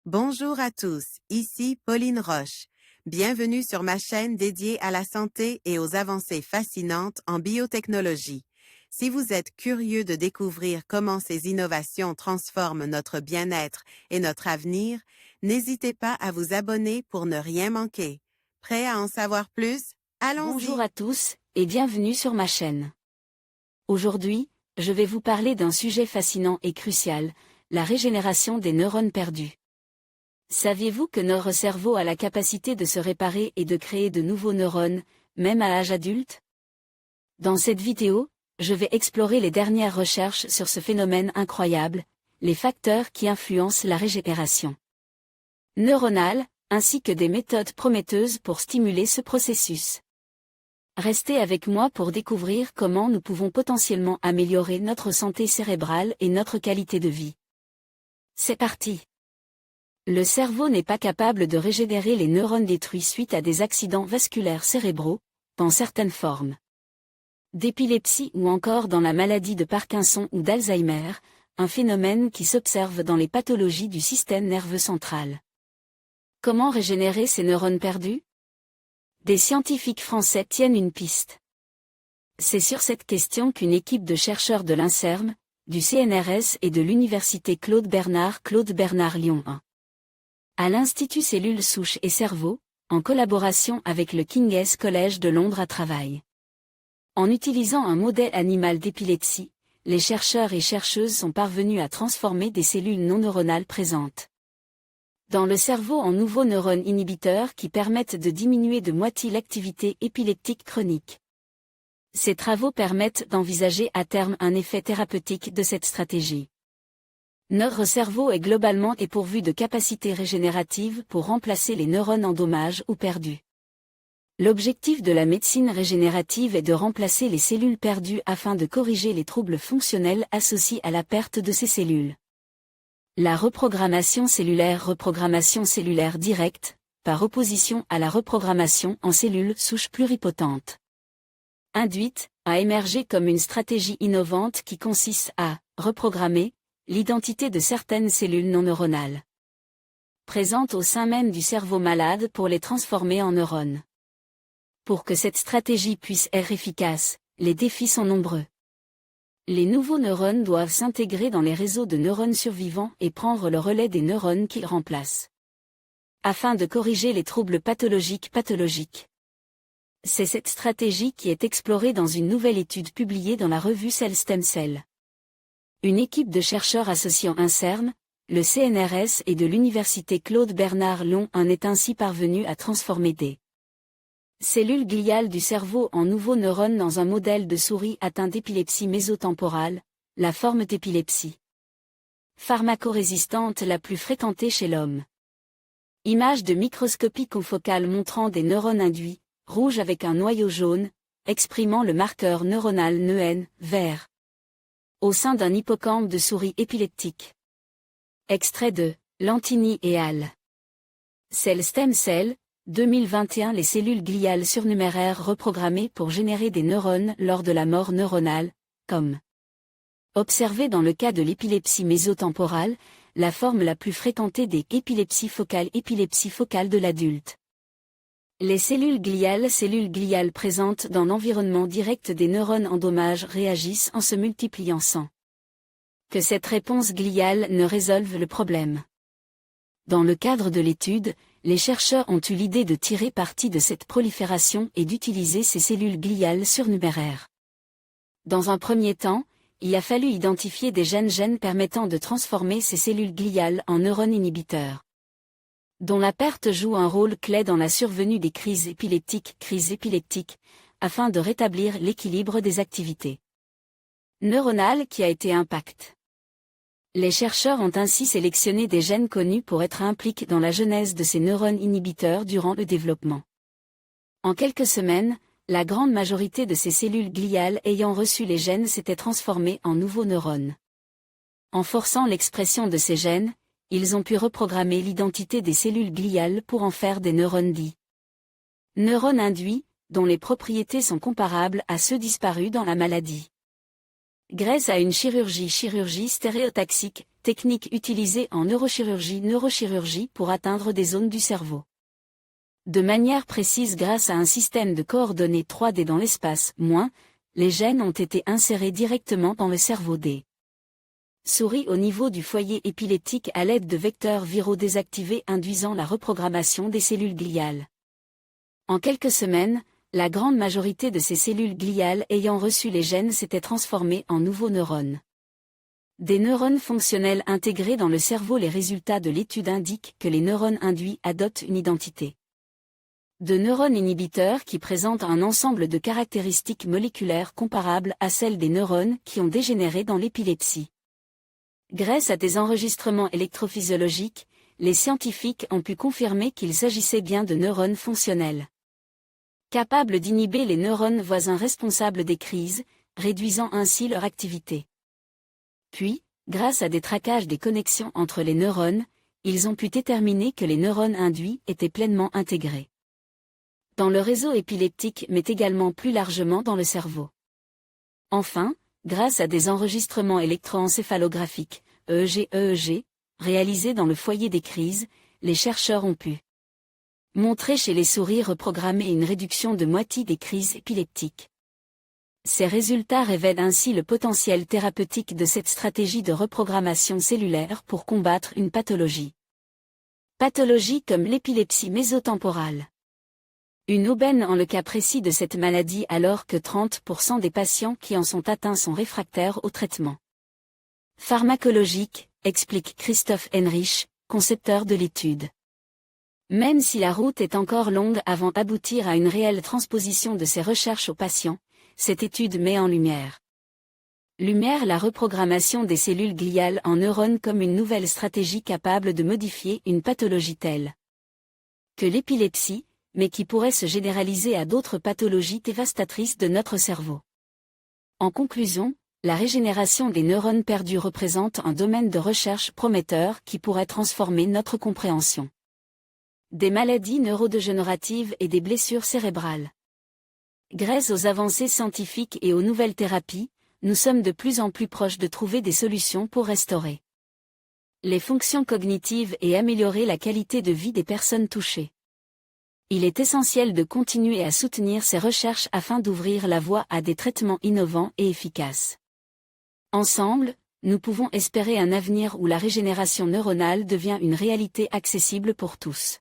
Bonjour à tous, ici Pauline Roche. Bienvenue sur ma chaîne dédiée à la santé et aux avancées fascinantes en biotechnologie. Si vous êtes curieux de découvrir comment ces innovations transforment notre bien-être et notre avenir, n'hésitez pas à vous abonner pour ne rien manquer. Prêt à en savoir plus? Bonjour Allons-y! à tous, et bienvenue sur ma chaîne. Aujourd'hui, je vais vous parler d'un sujet fascinant et crucial, la régénération des neurones perdus. Saviez-vous que notre cerveau a la capacité de se réparer et de créer de nouveaux neurones, même à l'âge adulte? Dans cette vidéo, je vais explorer les dernières recherches sur ce phénomène incroyable, les facteurs qui influencent la régénération neuronale, ainsi que des méthodes prometteuses pour stimuler ce processus. Restez avec moi pour découvrir comment nous pouvons potentiellement améliorer notre santé cérébrale et notre qualité de vie. C'est parti! Le cerveau n'est pas capable de régénérer les neurones détruits suite à des accidents vasculaires cérébraux, dans certaines formes d'épilepsie ou encore dans la maladie de Parkinson ou d'Alzheimer, un phénomène qui s'observe dans les pathologies du système nerveux central. Comment régénérer ces neurones perdus? Des scientifiques français tiennent une piste. C'est sur cette question qu'une équipe de chercheurs de l'INSERM, du CNRS et de l'université Claude Bernard Lyon 1. À l'Institut Cellules Souches et Cerveau, en collaboration avec le King's College de Londres travaille. En utilisant un modèle animal d'épilepsie, les chercheurs et chercheuses sont parvenus à transformer des cellules non neuronales présentes dans le cerveau en nouveaux neurones inhibiteurs qui permettent de diminuer de moitié l'activité épileptique chronique. Ces travaux permettent d'envisager à terme un effet thérapeutique de cette stratégie. Notre cerveau est globalement pourvu de capacités régénératives pour remplacer les neurones endommagés ou perdus. L'objectif de la médecine régénérative est de remplacer les cellules perdues afin de corriger les troubles fonctionnels associés à la perte de ces cellules. La reprogrammation cellulaire directe, par opposition à la reprogrammation en cellules souches pluripotentes induite, a émergé comme une stratégie innovante qui consiste à reprogrammer l'identité de certaines cellules non neuronales présentes au sein même du cerveau malade pour les transformer en neurones. Pour que cette stratégie puisse être efficace, les défis sont nombreux. Les nouveaux neurones doivent s'intégrer dans les réseaux de neurones survivants et prendre le relais des neurones qu'ils remplacent, afin de corriger les troubles pathologiques. C'est cette stratégie qui est explorée dans une nouvelle étude publiée dans la revue Cell Stem Cell. Une équipe de chercheurs associant INSERM, le CNRS et de l'université Claude Bernard Lyon 1 est ainsi parvenue à transformer des cellules gliales du cerveau en nouveaux neurones dans un modèle de souris atteint d'épilepsie mésotemporale, la forme d'épilepsie pharmacorésistante la plus fréquentée chez l'homme. Image de microscopie confocale montrant des neurones induits, rouges avec un noyau jaune, exprimant le marqueur neuronal NEN, vert, au sein d'un hippocampe de souris épileptique. Extrait de Lantini et al. Cell Stem Cell, 2021. Les cellules gliales surnuméraires reprogrammées pour générer des neurones lors de la mort neuronale, comme observé dans le cas de l'épilepsie mésotemporale, la forme la plus fréquentée des épilepsies focales de l'adulte. Les cellules gliales présentes dans l'environnement direct des neurones endommagés réagissent en se multipliant sans que cette réponse gliale ne résolve le problème. Dans le cadre de l'étude, les chercheurs ont eu l'idée de tirer parti de cette prolifération et d'utiliser ces cellules gliales surnuméraires. Dans un premier temps, il a fallu identifier des gènes permettant de transformer ces cellules gliales en neurones inhibiteurs, dont la perte joue un rôle clé dans la survenue des crises épileptiques, afin de rétablir l'équilibre des activités neuronales qui a été impactées. Les chercheurs ont ainsi sélectionné des gènes connus pour être impliqués dans la genèse de ces neurones inhibiteurs durant le développement. En quelques semaines, la grande majorité de ces cellules gliales ayant reçu les gènes s'étaient transformées en nouveaux neurones. En forçant l'expression de ces gènes, ils ont pu reprogrammer l'identité des cellules gliales pour en faire des neurones dits neurones induits, dont les propriétés sont comparables à ceux disparus dans la maladie. Grâce à une chirurgie stéréotaxique, technique utilisée en neurochirurgie pour atteindre des zones du cerveau. De manière précise grâce à un système de coordonnées 3D dans l'espace, les gènes ont été insérés directement dans le cerveau des souris au niveau du foyer épileptique à l'aide de vecteurs viraux désactivés induisant la reprogrammation des cellules gliales. En quelques semaines, la grande majorité de ces cellules gliales ayant reçu les gènes s'étaient transformées en nouveaux neurones. Des neurones fonctionnels intégrés dans le cerveau. Les résultats de l'étude indiquent que les neurones induits adoptent une identité de neurones inhibiteurs qui présentent un ensemble de caractéristiques moléculaires comparables à celles des neurones qui ont dégénéré dans l'épilepsie. Grâce à des enregistrements électrophysiologiques, les scientifiques ont pu confirmer qu'il s'agissait bien de neurones fonctionnels, capables d'inhiber les neurones voisins responsables des crises, réduisant ainsi leur activité. Puis, grâce à des traquages des connexions entre les neurones, ils ont pu déterminer que les neurones induits étaient pleinement intégrés dans le réseau épileptique mais également plus largement dans le cerveau. Enfin, grâce à des enregistrements électroencéphalographiques, EEG, réalisés dans le foyer des crises, les chercheurs ont pu montrer chez les souris reprogrammées une réduction de moitié des crises épileptiques. Ces résultats révèlent ainsi le potentiel thérapeutique de cette stratégie de reprogrammation cellulaire pour combattre une pathologie. Pathologie comme l'épilepsie mésotemporale. Une aubaine en le cas précis de cette maladie alors que 30% des patients qui en sont atteints sont réfractaires au traitement pharmacologique, explique Christophe Henrich, concepteur de l'étude. Même si la route est encore longue avant d'aboutir à une réelle transposition de ces recherches aux patients, cette étude met en lumière la reprogrammation des cellules gliales en neurones comme une nouvelle stratégie capable de modifier une pathologie telle que l'épilepsie, mais qui pourrait se généraliser à d'autres pathologies dévastatrices de notre cerveau. En conclusion, la régénération des neurones perdus représente un domaine de recherche prometteur qui pourrait transformer notre compréhension des maladies neurodégénératives et des blessures cérébrales. Grâce aux avancées scientifiques et aux nouvelles thérapies, nous sommes de plus en plus proches de trouver des solutions pour restaurer les fonctions cognitives et améliorer la qualité de vie des personnes touchées. Il est essentiel de continuer à soutenir ces recherches afin d'ouvrir la voie à des traitements innovants et efficaces. Ensemble, nous pouvons espérer un avenir où la régénération neuronale devient une réalité accessible pour tous.